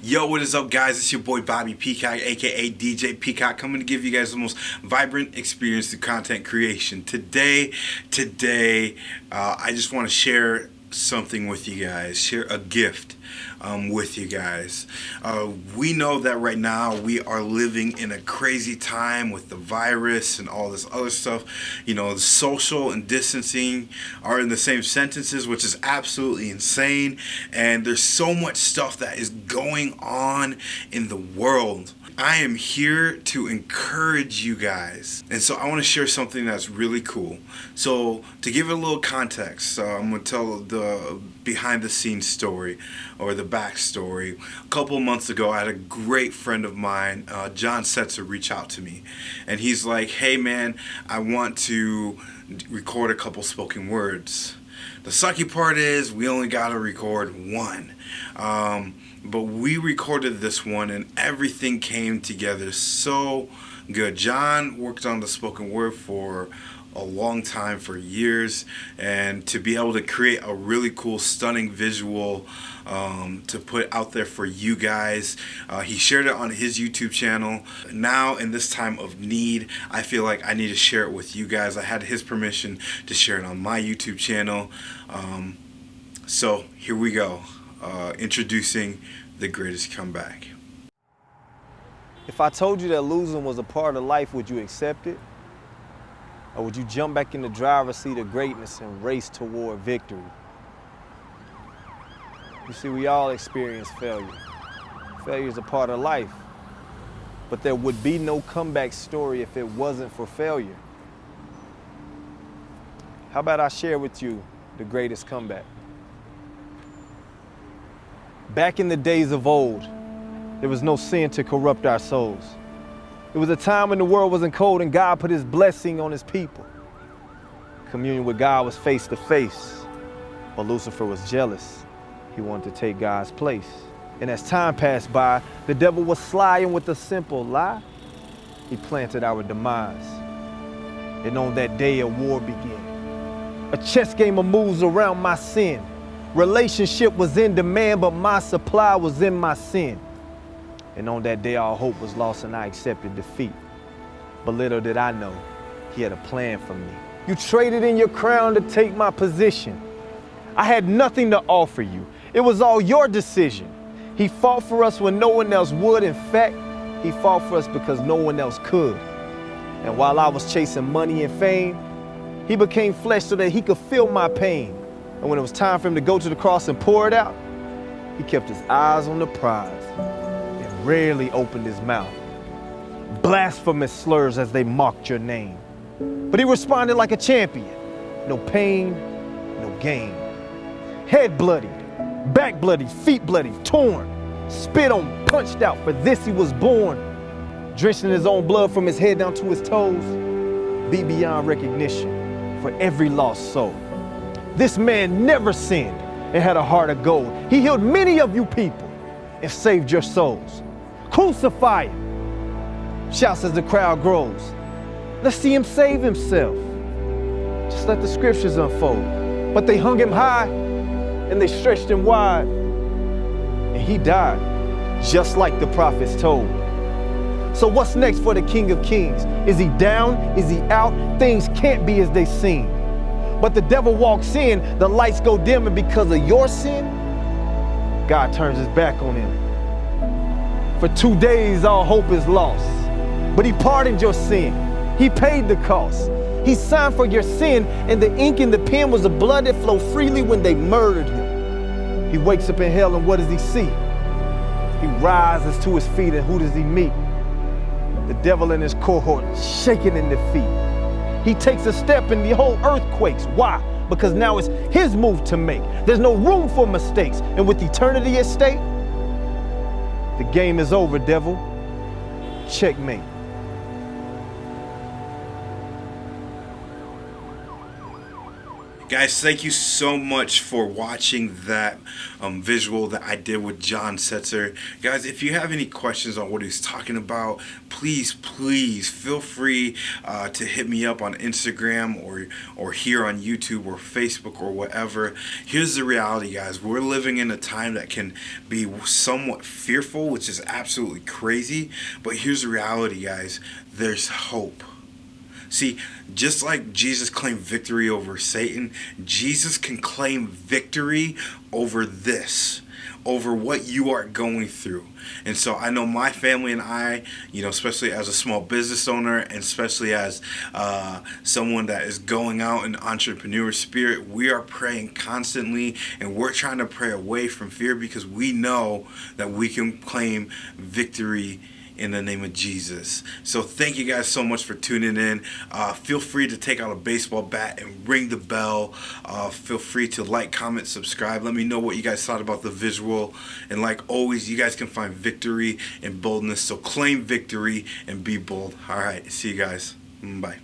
Yo, what is up, guys? It's your boy Bobby Peacock, aka DJ Peacock, coming to give you guys the most vibrant experience through content creation. Today, I just want to share something with you guys, share a gift with you guys. We know that right now we are living in a crazy time with the virus and all this other stuff. You know, the social and distancing are in the same sentences, which is absolutely insane. And there's so much stuff that is going on in the world. I am here to encourage you guys. And so I want to share something that's really cool. So to give it a little context, I'm going to tell the behind the scenes story or the backstory. A couple of months ago, I had a great friend of mine, Jon Setzer, reach out to me. And he's like, hey man, I want to record a couple spoken words. The sucky part is we only got to record one. But we recorded this one and everything came together so good. John worked on the spoken word for a long time, for years, and to be able to create a really cool, stunning visual to put out there for you guys. He shared it on his YouTube channel. Now, in this time of need, I feel like I need to share it with you guys. I had his permission to share it on my YouTube channel. So here we go. Introducing the greatest comeback. If I told you that losing was a part of life, would you accept it? Or would you jump back in the driver's seat of greatness and race toward victory? You see, we all experience failure. Failure is a part of life. But there would be no comeback story if it wasn't for failure. How about I share with you the greatest comeback? Back in the days of old, there was no sin to corrupt our souls. It was a time when the world wasn't cold and God put his blessing on his people. Communion with God was face to face, but Lucifer was jealous. He wanted to take God's place. And as time passed by, the devil was sly, and with a simple lie, he planted our demise. And on that day, a war began. A chess game of moves around my sin. Relationship was in demand, but my supply was in my sin. And on that day, all hope was lost and I accepted defeat. But little did I know, he had a plan for me. You traded in your crown to take my position. I had nothing to offer you. It was all your decision. He fought for us when no one else would. In fact, he fought for us because no one else could. And while I was chasing money and fame, he became flesh so that he could feel my pain. And when it was time for him to go to the cross and pour it out, he kept his eyes on the prize and rarely opened his mouth. Blasphemous slurs as they mocked your name. But he responded like a champion. No pain, no gain. Head bloodied, back bloodied, feet bloodied, torn, spit on, punched out. For this he was born. Drenched in his own blood from his head down to his toes. Beat beyond recognition for every lost soul. This man never sinned and had a heart of gold. He healed many of you people and saved your souls. Crucify him, shouts as the crowd grows. Let's see him save himself. Just let the scriptures unfold. But they hung him high and they stretched him wide. And he died, just like the prophets told. So what's next for the King of Kings? Is he down? Is he out? Things can't be as they seem. But the devil walks in, the lights go dim, and because of your sin, God turns his back on him. For 2 days, all hope is lost. But he pardoned your sin. He paid the cost. He signed for your sin, and the ink in the pen was the blood that flowed freely when they murdered him. He wakes up in hell, and what does he see? He rises to his feet, and who does he meet? The devil and his cohort shaking in defeat. He takes a step and the whole earth quakes. Why? Because now it's his move to make. There's no room for mistakes. And with eternity at stake, the game is over, devil. Checkmate. Guys, thank you so much for watching that visual that I did with Jon Setzer. Guys, if you have any questions on what he's talking about, please feel free to hit me up on Instagram or here on YouTube or Facebook or whatever. Here's the reality, guys. We're living in a time that can be somewhat fearful, which is absolutely crazy. But here's the reality, guys. There's hope. See, just like Jesus claimed victory over Satan, Jesus can claim victory over this, over what you are going through. And so I know my family and I, especially as a small business owner and especially as someone that is going out in entrepreneur spirit, we are praying constantly, and we're trying to pray away from fear because we know that we can claim victory in the name of Jesus. So thank you guys so much for tuning in. Feel free to take out a baseball bat and ring the bell. Feel free to like, comment, subscribe. Let me know what you guys thought about the visual. And like always, you guys can find victory and boldness. So claim victory and be bold. All right. See you guys. Bye.